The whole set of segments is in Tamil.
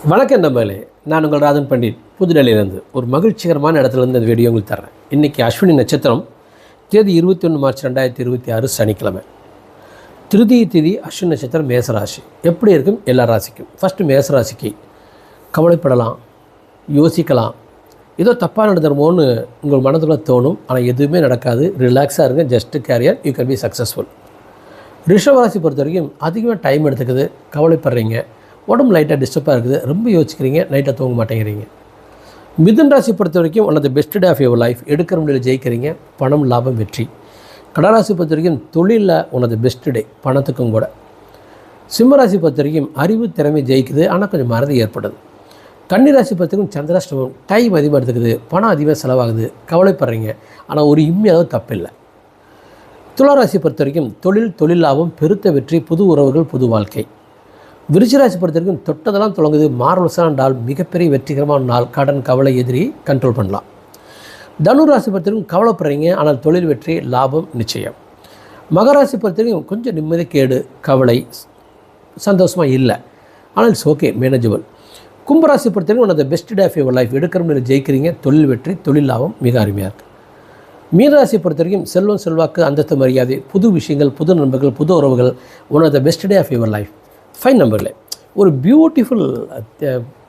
வணக்கம் நம்பளே, நான் உங்கள் ராஜன் பண்டிட் புதுடெல்லியிலேருந்து ஒரு மகிழ்ச்சிகரமான இடத்துலேருந்து இந்த வீடியோ உங்களுக்கு தர்றேன். இன்றைக்கி அஸ்வினி நட்சத்திரம், தேதி 21 மார்ச் 2026 சனிக்கிழமை. திருதிய தேதி அஸ்வினி நட்சத்திரம் மேசராசி. எப்படி இருக்கும் எல்லா ராசிக்கும்? ஃபஸ்ட்டு மேசராசிக்கு கவலைப்படலாம், யோசிக்கலாம், ஏதோ தப்பாக நடந்துருமோன்னு உங்கள் மனதில் தோணும். ஆனால் எதுவுமே நடக்காது. ரிலாக்ஸாக இருங்க. Just career, you can be successful. ரிஷபராசி பொறுத்த வரைக்கும் அதிகமாக டைம் எடுத்துக்குது, கவலைப்படுறீங்க, உடம்பு லைட்டாக டிஸ்டர்பாக இருக்குது, ரொம்ப யோசிக்கிறீங்க, நைட்டாக தூங்க மாட்டேங்கிறீங்க. மிதுன் ராசி பொறுத்த வரைக்கும் one of the best day of your life. எடுக்கிற முடியல ஜெயிக்கிறீங்க, பணம் லாபம் வெற்றி. கடராசி பொறுத்த வரைக்கும் தொழிலில் one of the best day, பணத்துக்கும் கூட. சிம்மராசி பொறுத்த வரைக்கும் அறிவு திறமை ஜெயிக்குது, ஆனால் கொஞ்சம் மறதி ஏற்படுது. கன்னிராசி பொறுத்த வரைக்கும் சந்திராஷ்டமம், டைம் அதிகமாக எடுத்துக்குது, பணம் அதிகமாக செலவாகுது, கவலைப்படுறீங்க, ஆனால் ஒரு இம்மையாவது தப்பில்லை. துளாராசி பொறுத்த வரைக்கும் தொழில் லாபம், பெருத்த வெற்றி, புது உறவுகள், புது வாழ்க்கை. விருச்சிகராசி பொறுத்த வரைக்கும் தொட்டதெல்லாம் தொடங்குது, மார்வல்ஸான நாள், மிகப்பெரிய வெற்றிகரமான நாள். கடன் கவலை எதிரி கண்ட்ரோல் பண்ணலாம். தனுராசி பொறுத்த வரைக்கும் கவலைப்படுறீங்க, ஆனால் தொழில் வெற்றி, லாபம் நிச்சயம். மகராசி பொறுத்த வரைக்கும் கொஞ்சம் நிம்மதி கேடு, கவலை, சந்தோஷமாக இல்லை, ஆனால் இட்ஸ் ஓகே, மேனேஜபிள். கும்பராசி பொறுத்த வரைக்கும் one of the best day of your life. எடுக்கிற முடியல ஜெயிக்கிறீங்க, தொழில் வெற்றி, தொழில் லாபம் மிக அருமையாக இருக்குது. மீனராசி பொறுத்த வரைக்கும் செல்வம், செல்வாக்கு, அந்தஸ்து, மரியாதை, புது விஷயங்கள், புது நண்பர்கள், புது உறவுகள், one of the best day of your life. Fine நம்பரில் ஒரு பியூட்டிஃபுல்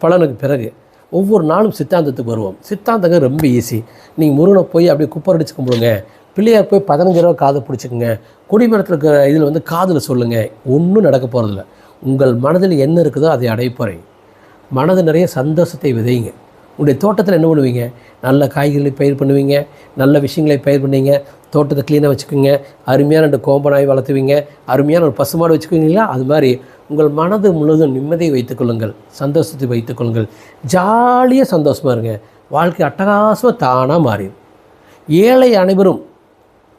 பலனுக்கு பிறகு ஒவ்வொரு நாளும் சித்தாந்தத்துக்கு வருவோம். சித்தாந்தங்க ரொம்ப ஈஸி. நீங்கள் முருகனை போய் அப்படியே குப்பர் அடிச்சு கும்பிடுங்க, பிள்ளையார் போய் 15 ரூபா காதை பிடிச்சிக்குங்க, கொடிமரத்தில் இருக்கிற இதில் காதில் சொல்லுங்கள். ஒன்றும் நடக்க போகிறதில்ல. உங்கள் மனதில் என்ன இருக்குதோ அதை அடைய போகிறீங்க. மனது நிறைய சந்தோஷத்தை விதைங்க. உங்களுடைய தோட்டத்தில் என்ன பண்ணுவீங்க? நல்ல காய்கறிகளை பயிர் பண்ணுவீங்க, நல்ல விஷயங்களை பயிர் பண்ணுவீங்க, தோட்டத்தை க்ளீனாக வச்சுக்கோங்க, அருமையான 2 கோம்பனாய் வளர்த்துவீங்க, அருமையான ஒரு பசுமாடு வச்சுக்குவீங்களா? அது மாதிரி உங்கள் மனது முழுவதும் நிம்மதியை வைத்துக்கொள்ளுங்கள், சந்தோஷத்தை வைத்துக்கொள்ளுங்கள். ஜாலியாக சந்தோஷமாக இருங்க. வாழ்க்கை அட்டகாசமாக தானாக மாறிடும். ஏழை அனைவரும்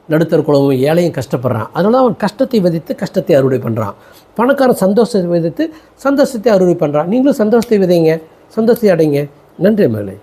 நடுத்தர குழம்பும் ஏழையும் கஷ்டப்படுறான். அதனால அவன் கஷ்டத்தை விதைத்து கஷ்டத்தை அறுவடை பண்ணுறான். பணக்காரன் சந்தோஷத்தை விதைத்து சந்தோஷத்தை அறுவடை பண்ணுறான். நீங்களும் சந்தோஷத்தை விதைங்க, சந்தோஷத்தை அடைங்க. நன்றி மேலே.